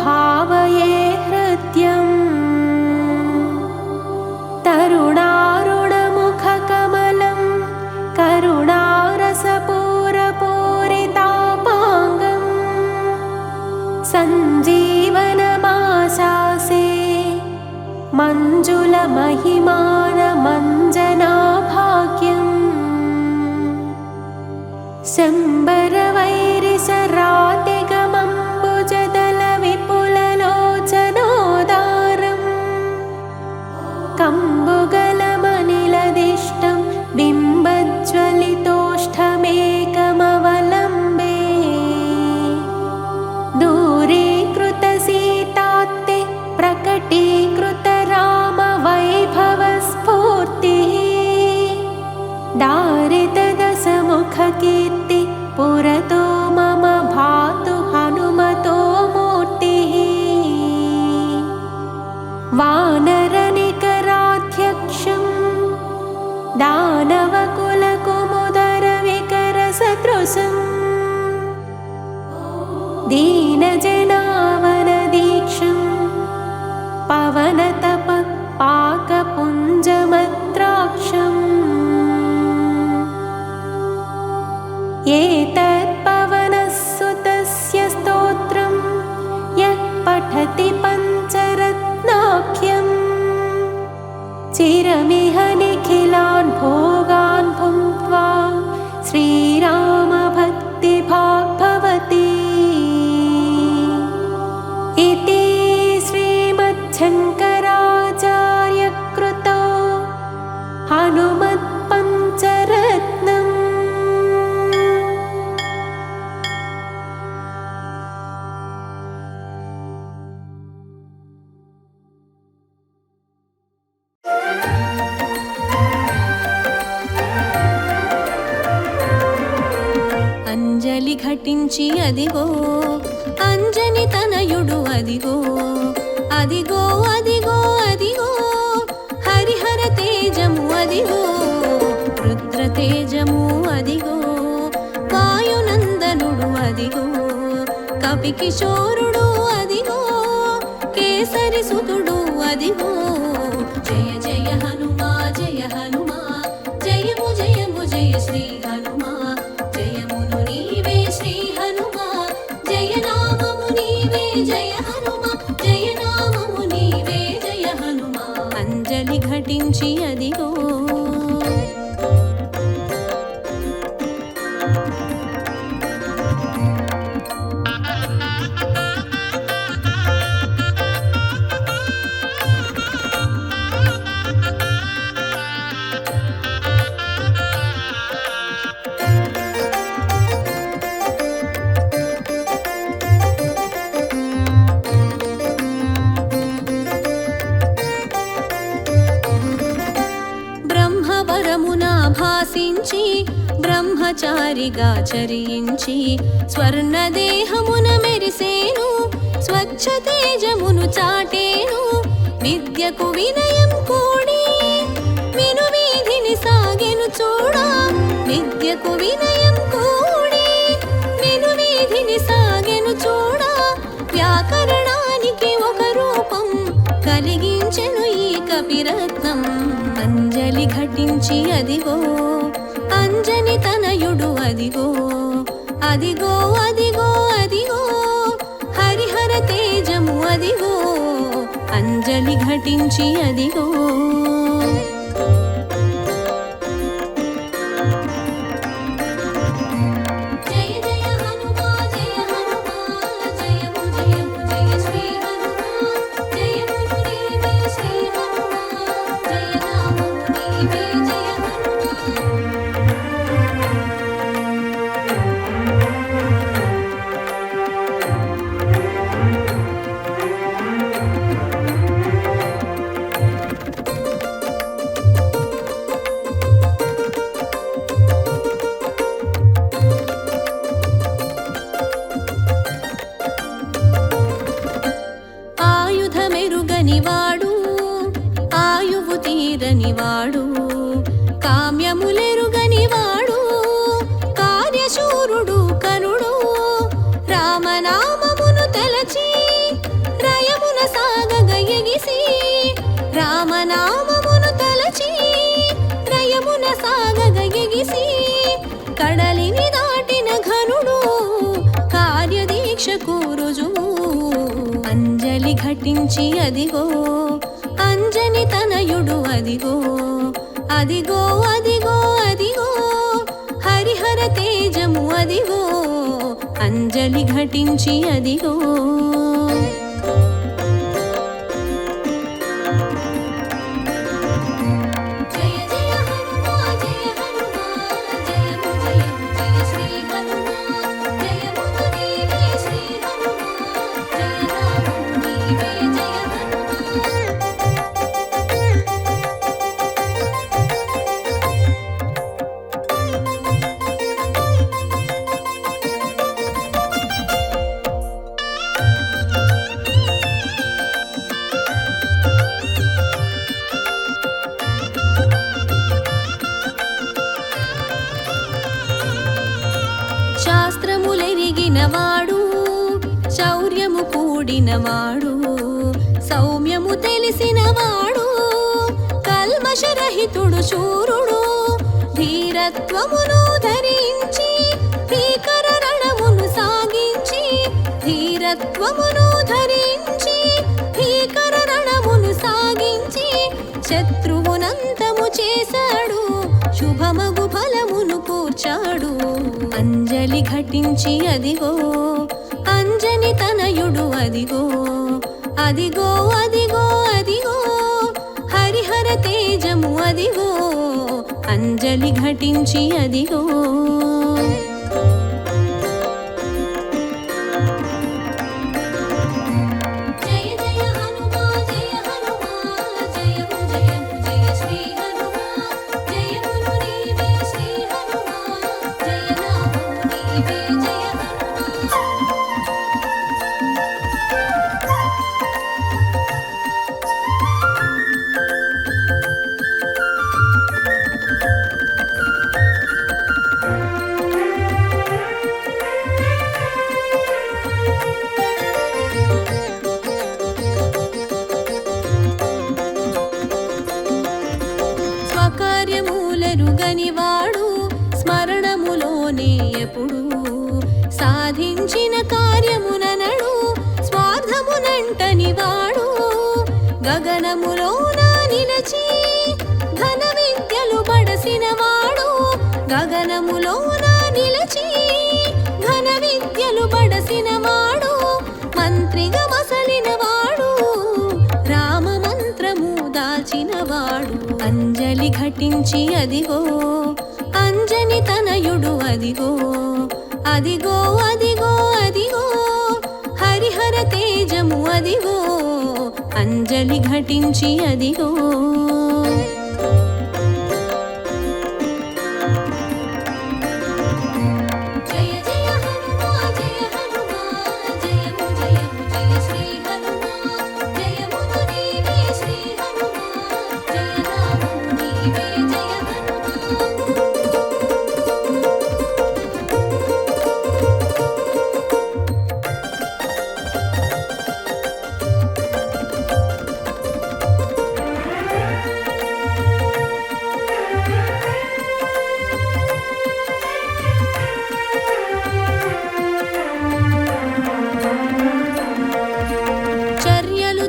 भावये हृद्यम् तरुणारुणमुखकमलं करुणारसपूरपूरितापाङ्गम् सञ्जीवनमाशासे मञ्जुलमहिमानमञ्जनाभाग्यम् शम्बरवैरिसरातिगमम्बुजदलविपुललोचनोदारम् कम्बुगलमनिलदिष्टं बिम्बज्वलितोष्ठमेकमवलम्बे दूरीकृतसीतात्ते प्रकटीकृतरामवैभवस्फूर्तिः दारितदशमुखकीर्ति पुरतो मम भातु हनुमतो मूर्तिः वानरनिकराध्यक्षं दानवकुलकुमुदरविकरसदृशम् दीनजनावनदीक्षं पवनतपपाकपुञ्जमद्राक्षम् एतत्पवनसुतस्य स्तोत्रं यः पठति पञ्चरत्नाख्यम् चिरमिह निखिलान् भोगान् भुङ्क्त्वा श्रीरामभक्तिभाग् भवति इति श्रीमच्छङ्कराचार्यकृतो हनुमत्पञ्चरत्नम्। అంజలి ఘటించి అదిగో అంజని తనయుడు అదిగో అదిగో అదిగో అదిగో హరిహర తేజము అదిగో రుద్ర తేజము అదిగో వాయునందనుడు అదిగో కపికిశోరుడు అదిగో కేసరి సుతుడు అదిగో జయ జయ హనుమా జయ హనుమా జయము జయము జయ శ్రీ హనుమా జయమును నీవే శ్రీ హనుమా జయ నామము నీవే జయ హనుమా జయ నామము నీవే జయ హనుమా అంజలి ఘటించి అదిగో భాసించి బ్రహ్మచారిగా చరించి స్వర్ణదేహమున మెరిసేను స్వచ్ఛ తేజమును చాటేను విద్యకు వినయం కూడి విను వీధిని సాగెను చూడా విద్యకు వినయం కూడి విను వీధిని సాగెను చూడా వ్యాకరణానికి ఒక రూపం కలిగించెను ఈ కపిరత్నం అంజలి ఘటించి అదిగో అంజని తనయుడు అదిగో అదిగో అదిగో అదిగో హరిహర తేజము అదిగో అంజలి ఘటించి అదిగో ఆయుధమెరుగనివాడు ఆయువు తీరనివాడు కామ్యములెరుగనివాడు కార్యశూరుడు కనుడు రామనామమును తలచి అంజలి ఘటించి అదిగో అంజని తనయుడు అదిగో అదిగో అదిగో అదిగో హరిహర తేజము అదిగో అంజలి ఘటించి అదిగో శాస్త్రములెరిగినవాడు శౌర్యము కూడినవాడు సౌమ్యము తెలిసినవాడు కల్మషరహితుడు శూరుడు ధీరత్వమును ధరించి భీకర రణమును సాగించి ధీరత్వమును ధరించి భీకర రణమును సాగించి శత్రువునంతము చేశాడు శుభమగు ఫలమును కూర్చాడు అంజలి ఘటించి అదిగో అంజని తనయుడు అదిగో అదిగో అదిగో అదిగో హరిహర తేజము అదిగో అంజలి ఘటించి అదిగో స్వకార్యములెరుగనివాడు స్మరణములోనే ఎప్పుడు సాధించిన కార్యముననడు స్వార్థమునంటనివాడు గగనములోన నిలచి ఘన విద్యలు బడసినవాడు గగనములోన నిలచి ఘన విద్యలు బడసినవాడు మంత్రిగా మసలినవాడు రామ మంత్రము దాచినవాడు అంజలి ఘటించి అదిగో అంజని తనయుడు అదిగో అదిగో అదిగో అదిగో హరిహర తేజము అదిగో అంజలి ఘటించి అదిగో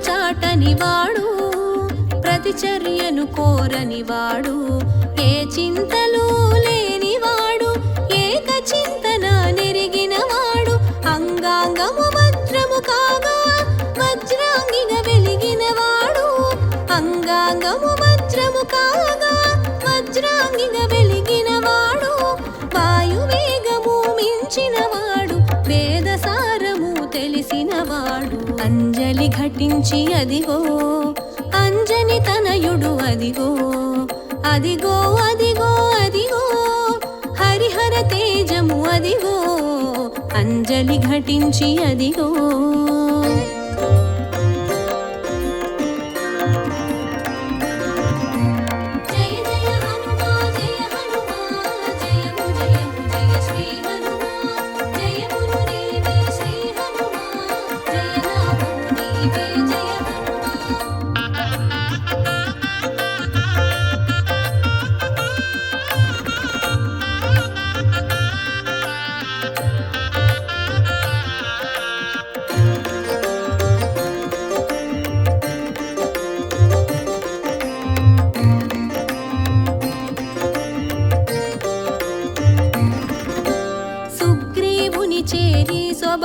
చాటనివాడు ప్రతిచర్యను కోరనివాడు ఏ చింతలు లేనివాడు ఏక చింతన నెరిగినవాడు అంగాంగము వజ్రము కాగా వజ్రాంగిగా వెలిగినవాడు అంగాంగము వజ్రము కాగా వజ్రాంగిగా వెలిగినవాడు వాయువేగము మించినవాడు వేదసారము తెలిసినవాడు అంజలి ఘటించి అదిగో అంజని తనయుడు అదిగో అదిగో అదిగో అదిగో హరిహర తేజము అదిగో అంజలి ఘటించి అదిగో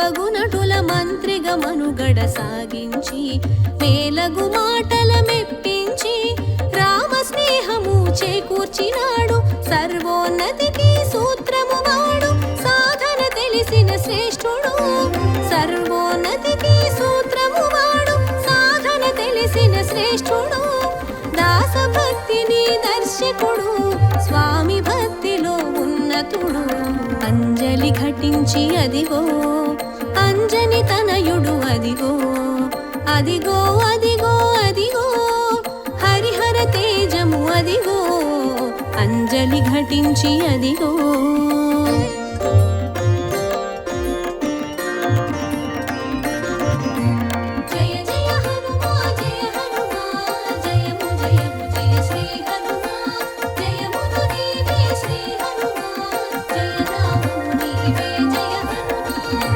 తగునటుల మంత్రిగా మనుగడ సాగించి మేలగు మాటల మెప్పించి రామ స్నేహము చేకూర్చినాడు. సర్వోన్నతికి సూత్రము వాడు, సాధన తెలిసిన శ్రేష్ఠుడు. సర్వోన్నతికి సూత్రము వాడు, సాధన తెలిసిన శ్రేష్ఠుడు. దాసభక్తిని దర్శకుడు, స్వామి భక్తిలో ఉన్నతుడు. అంజలి ఘటించి అదిగో అంజని తనయుడు, అదిగో అదిగో అదిగో అదిగో హరిహర తేజము, అదిగో అంజలి ఘటించి అదిగో. జయ జయ హనుమా జయ హనుమా, జయము జయము జయ శ్రీ హనుమా. జయమును నీవే శ్రీ హనుమా, జయ నామము నీవే జయ హనుమా.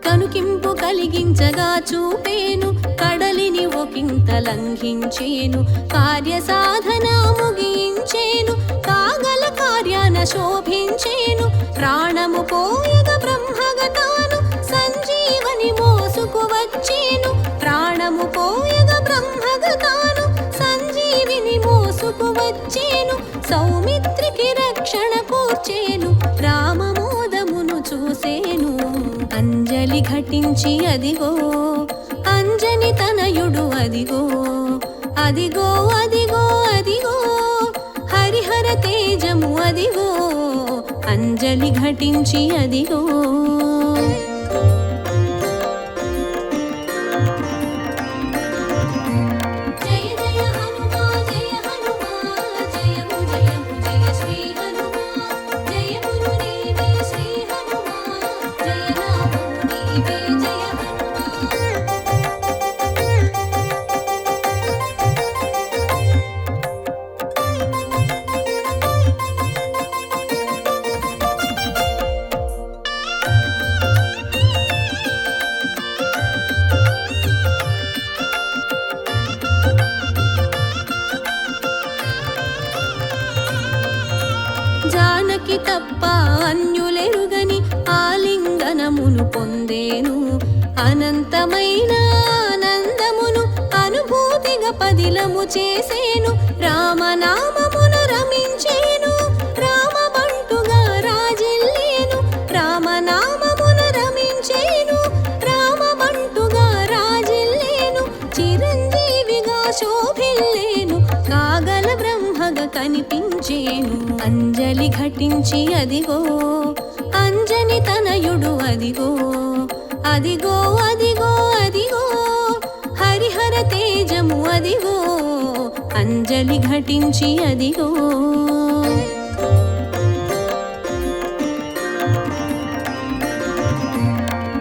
కనుకింపు కలిగించగా చూపేను, కడలిని ఒకంత లంఘించేను. కార్య సాధన ముగించేను, కాగల కార్యాన శోభించేను. ప్రాణము పోయగ బ్రహ్మగతాను, సంజీవని మోసుకు వచ్చేను. ప్రాణము పోయగ బ్రహ్మగతాను, సంజీవిని మోసుకు వచ్చేను. సౌమిత్రికి రక్షణ కూర్చేను, రామమోదమును చూసేను. అంజలి ఘటించి అదిగో అంజని తనయుడు, అదిగో అదిగో అదిగో అదిగో హరిహర తేజము, అదిగో అంజలి ఘటించి అదిగో. జయ జయ హనుమా జయ హనుమా, జయము జయము జయ శ్రీ హనుమా. జయమును నీవే శ్రీ హనుమా, జయ నామము నీవే జయ హనుమా. జానకి తప్ప అన్యులెరుగని ఆలింగనమును పొందేను. అనంతమైన ఆనందమును అనుభూతిగా పదిలము చేసేను. రామనామమును రమించేను, రామబంటుగా రాజిల్లేను. రామనామమును రమించేను, రామబంటుగా రాజిల్లేను. చిరంజీవిగా శోభిల్లేను, కాగల బ్రహ్మగా కనిపించేను. అంజలి ఘటించి అదిగో అంజని తనయుడు, అదిగో అదిగో అదిగో అదిగో హరిహర తేజము, అదిగో అంజలి ఘటించి అదిగో.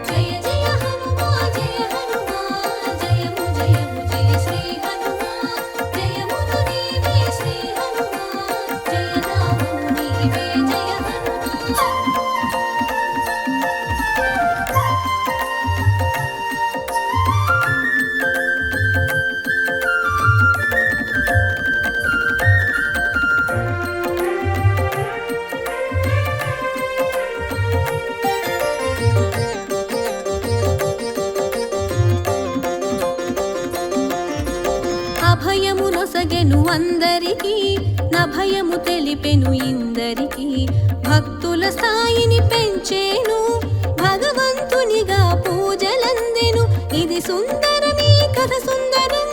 జయ జయ హనుమా జయ హనుమా, జయము జయము జయ శ్రీ హనుమా. జయమును నీవే శ్రీ హనుమా, జయ నామము నీవే జయ హనుమా. అభయము నొసగెను అందరికి, నభయము తెలిపెను ఇందరికి. భక్తుల స్థాయిని పెంచేను, భగవంతునిగా పూజలందెను. ఇది సుందరమీ కథ సుందరం,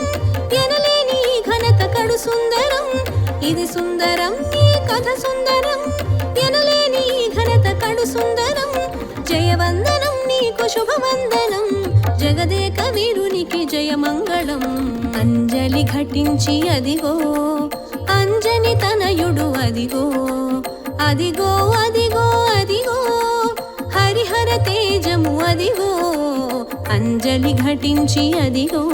ఎనలేని ఘనత కడు సుందరం. ఇది సుందరం ఈ కథ సుందరం, ఎనలేని ఘనత కడు సుందరం. జయవందనం నీకు శుభవందనం, జగదేక వీరునికి జయమంగళం. అంజలి ఘటించి అదిగో అంజని తనయుడు, అదిగో అదిగో అదిగో అదిగో హరిహర తేజము, అదిగో అంజలి ఘటించి అదిగో.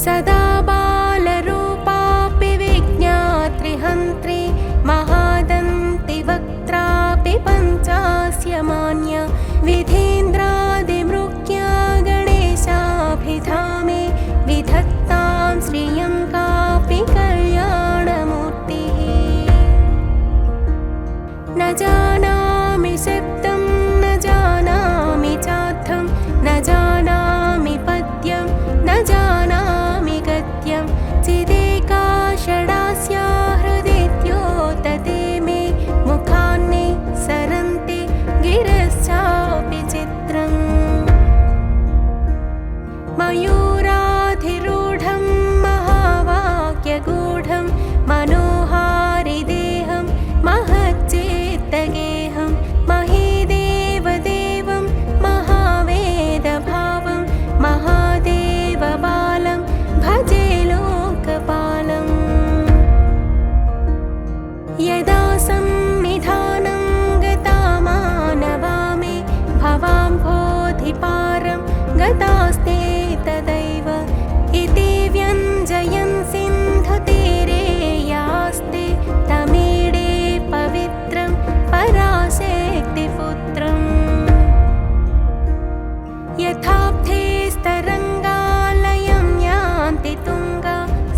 सदा बालरूपापि विज्ञात्रिहन्त्री महादन्ति वक्त्रापि पञ्चास्य मान्या विधेन्द्रादिमृग्या गणेशाभिधामे विधत्तां श्रियं कापि कल्याणमूर्तिः न जानामि शब्दं न जानामि चार्थं न जानामि पद्यं न जानामि गद्यं चिदेका षडास्या हृदिद्योतते मे मुखान्ने सरन्ति गिरश्चापि चित्रम् मयूराधिरूढं महावाक्यगूढं मनोहारिदेहं महच्चेत्तगेहं महीदेवदेवं महावेदभावं महादेवबालं भजे लोकपालम् यदा संनिधानं गतामानवा मे भवाम्भोधिपारं गतास्ते तदैव इति व्यञ्जयन् सिन्धुतीरे यास्ते तमीडे पवित्रं पराशक्तिपुत्रम् यथाब्धे स्तरङ्गालयं यान्ति तुङ्गा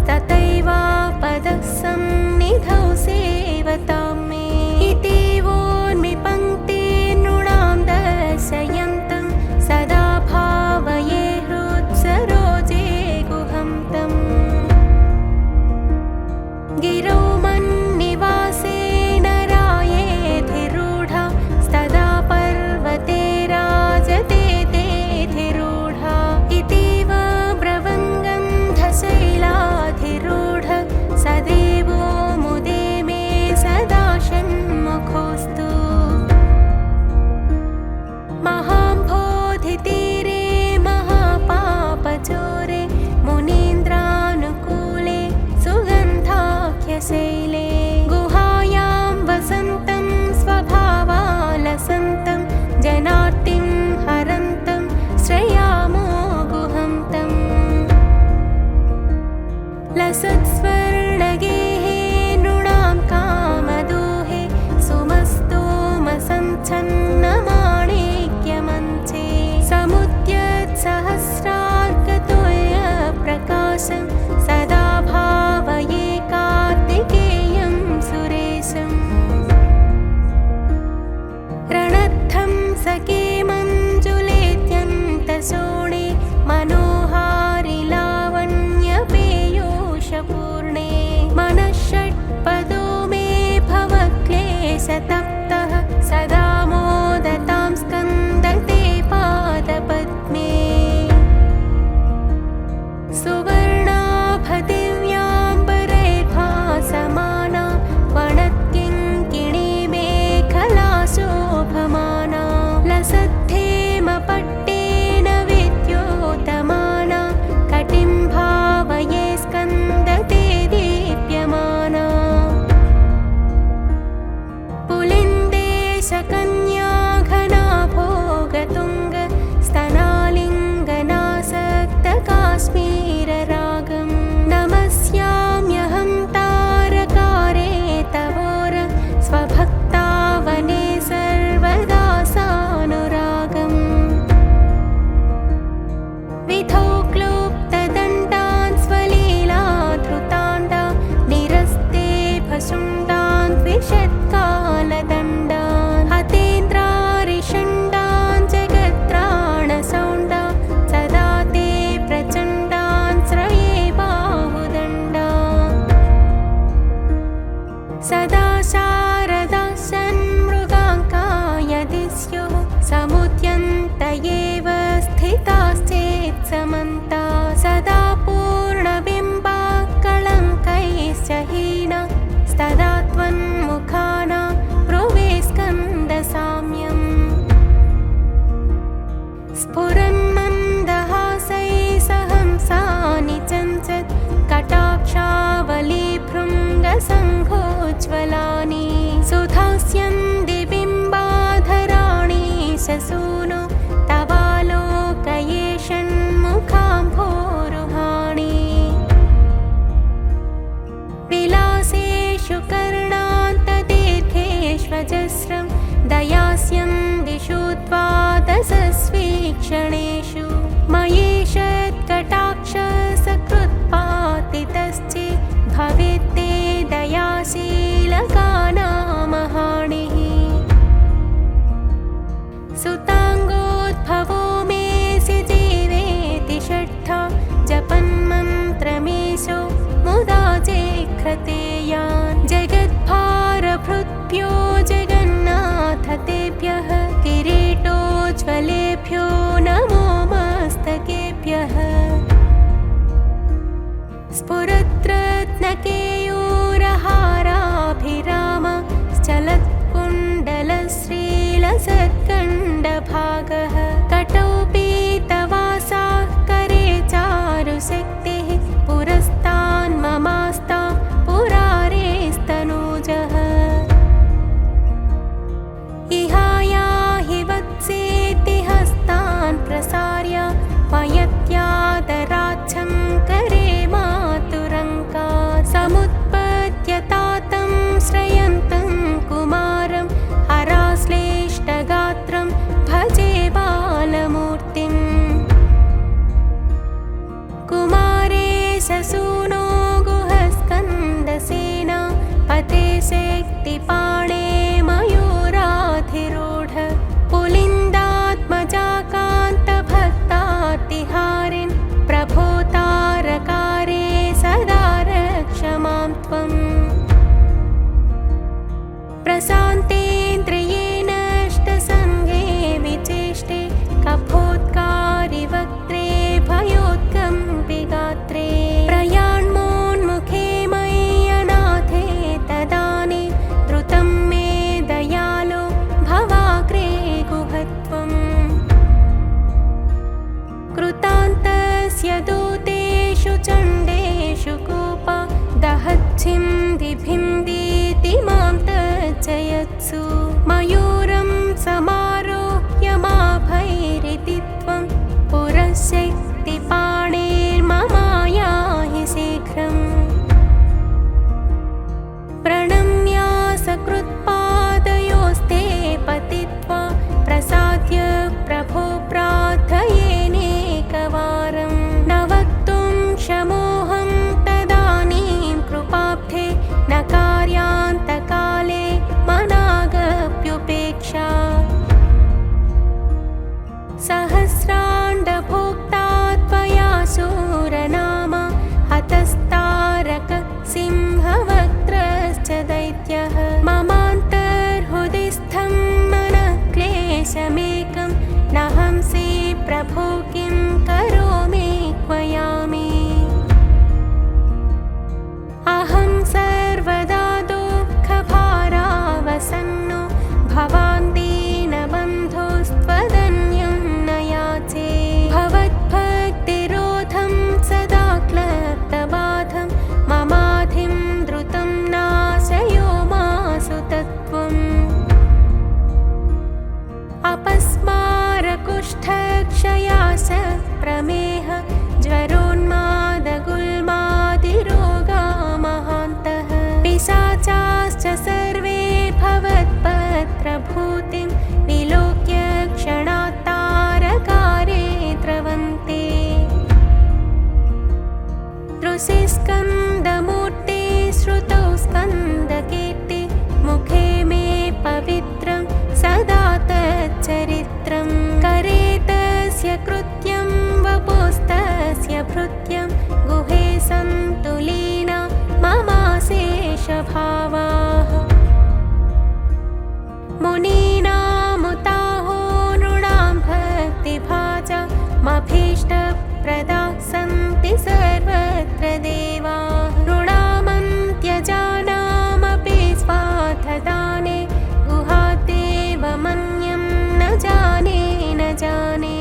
तथैवापदः सन्निधौ सेवतां मे इति वोर्मिपङ्क्तिर्नृणां दर्शयन्तं सदा भावये हृत्सरोजे गुहं तम् गिरौ मन्निवासेन रायेधिरूढा स्तदा पर्वते राजते तेधिरूढा इतीव ब्रवङ्गन्धशैलाधिरूढ सदेवो मुदे मे सदा षण्मुखोऽस्तु महाम्भोधितीरे महापापचोरे मुनीन्द्रानुकूले सुगन्धाख्यशैले गुहायां वसन्तं स्वभावालसन्तं जनार्तिं हरन्तं श्रयामो गुहं तम् लसत्स्वर्णगेहे नृणां कामदोहे सुमस्तोमसञ्छन्नमाणिक्यमञ्चे समुद्यत्सहस्रार्कतुल्यप्रकाशं सदा भावये कार्तिकेयं सुरेशम् रणद्धं सखे मञ्जुलेत्यन्तशोणे मनोहारि लावण्यपेयूषपूर्णे मनःषट्पदो मे भवक्लेशतप्तः सदा मोदतां स्कन्दते पादपद्मे सुवर्णाभदिव्याम्बरैर्भासमाना वणत्किङ्किणी मेखला शोभमाना लसद्धेमपट्टेन विद्योतमाना कटिं भावये स्कन्दते दीप्यमाना पुलिन्देशकन्या घना भोगतुङ्ग स्तनालिङ्गनासक्तकाश्मीररागं नमस्याम्यहं तारकारे तवोर स्वभक्तावने सर्वदा सानुरागम् विधौ क्लुप्तदण्डान् स्वलीलाधृताण्डा निरस्ते भशुण्डान् द्विषत्कालदण्डान् हतेन्द्रारिषण्डान् जगत्राणसौण्डा सदा ते प्रचण्डान् श्रये बाहुदण्डा सदा शारदा षण्मृगाङ्काय दिस्युः समुद्यन्त एव स्थिताश्चेत् समन् क्षणेषु मयेषत्कटाक्षसकृत्पातितश्चेत् भवेत्ते दयाशीलकानामहाणिः सुताङ्गोद्भवो मेऽसि जीवेति षट्था जपन्मन्त्रमीशो मुदा जेघ्रतेयान् जगद्भारभृद्भ्यो जगन्नाथ तेभ्यः किरीटोज्ज्वलेभ्यो नमो मस्तकेभ्यः स्फुरद्रत्नकेयूरहाराभिराम चलत्कुण्डलश्रीलसत्कण्डभागः कटौ पीतवासाः करे चारुशक्तिः पुरस्तान्ममास्ता पुरारेस्तनूजः इहायाहि वत्सेति हस्तान् प्रसार्य पयत्यादराच्छं करे मातुरङ्का समुत्पद्यतातं श्रयन्तं कुमारं हराश्लेष्टगात्रं भजे बालमूर्तिम् कुमारेशसूनो गुहस्कन्दसेना पते शक्तिपाणे मयूराधिरूढ पुलिन्दात्मजाकान्तभक्तातिहारिन् प्रभो तारकारे सदा रक्ष मां त्वम् प्रशान्तेन्द्रियेणष्टसङ्गे विचेष्टे कफोत्कारिवक्त्रे भयोत्कम्पि गात्रे प्रयाण्मोन्मुखे मय्यनाथे तदानीं द्रुतं मे दयालो भवाग्रे गुहत्वम् कृतान्तस्य दूतेषु चण्डेषु कोपा दहच्छिन्दिभिन्दीति मां तज्जयत्सु मयूरं समारोह्य माभैरिति त्वं पुरशक्तिपाणेर्ममायाहि शीघ्रम् प्रणम्य सकृत्पादयोस्ते पतित्वा प्रसाद्य प्रभो प्रार्थयेनेकवारं न वक्तुं क्षमोऽहं तदानीं कृपाब्धे न कार्यान्तकाले मनागप्युपेक्षा सहस्राण्डभोक्ता त्वया शूरनाम हतस्तारक सिंहवक्त्रश्च दैत्यः ममान्तर्हृदिस्थं मनः क्लेशमेकं नहंसि प्रभो किं करोमि क्वयामि अहं सर्वदा दुःखभारावसन्नो भवान् दीनबन्धुस्त्वदन्यं न याचे भवद्भक्तिरोधं सदा क्लप्तबाधं ममाधिं द्रुतं नाशयो मासु तत्त्वम् अपस्मारकुष्ठक्षयास प्रमेह ज्वरोन्मादगुल्मादिरोगा महान्तः पिशाचाश्च सर्वे भवत्पत्रभूतिं विलोक्य क्षणात् तारकारे द्रवन्ते दृशिस्कन्दमूर्ते श्रुतौ स्कन्दकीर्ति मुखे मे पवित्रं सदा तच्चरित्रं करे तस्य कृत्यं वपुस्तस्य भृत्यं गुहे सन्तुलीना ममाशेषभावाः मुनीनामुताहो नृणां भक्तिभाजा मभीष्टप्रदा सन्ति सर्वत्र देवा नृणामन्त्यजानामपि स्वार्थदाने गुहादेवमन्यं न जाने न जाने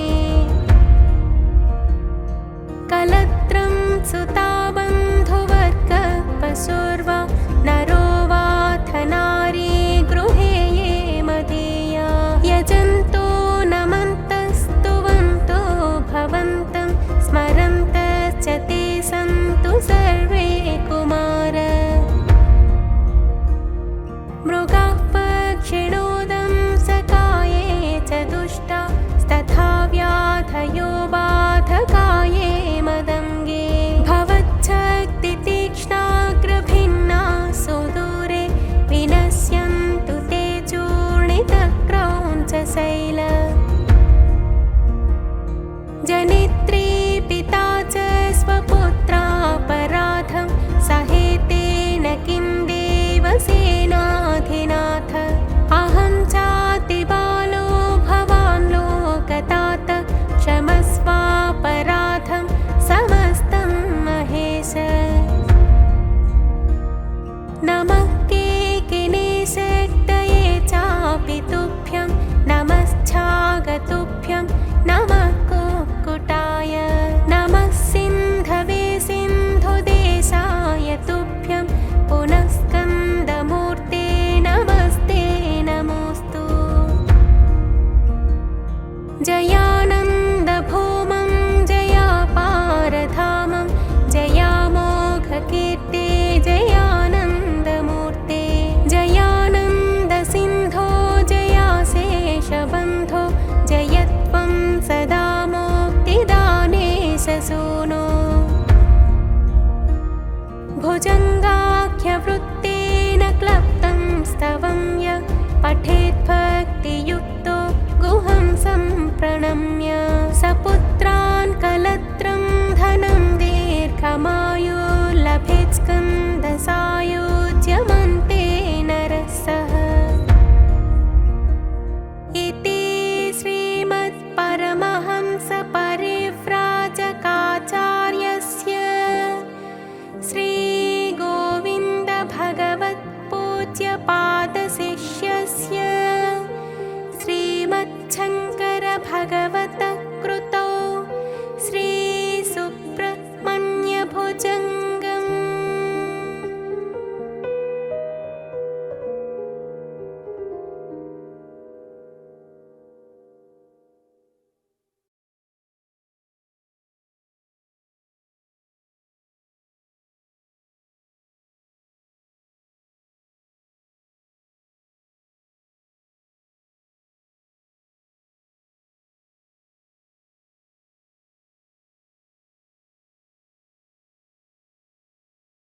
कलत्रं सुताबन्धुवर्गपशुर्वा नरो वाथ नारी गृहे ये मदीया यजन्तो नमन्तस्तुवन्तो भवन्तं स्मरन्तश्च ते सन्तु सर्वे कुमार मृगाः पक्षिणोदं सकाये च दुष्टा तथा व्याध वृत्तेन क्लप्तं स्तवं य पठेद्भक्तियुक्तो गुहं सम्प्रणम्य सपुत्रान् कलत्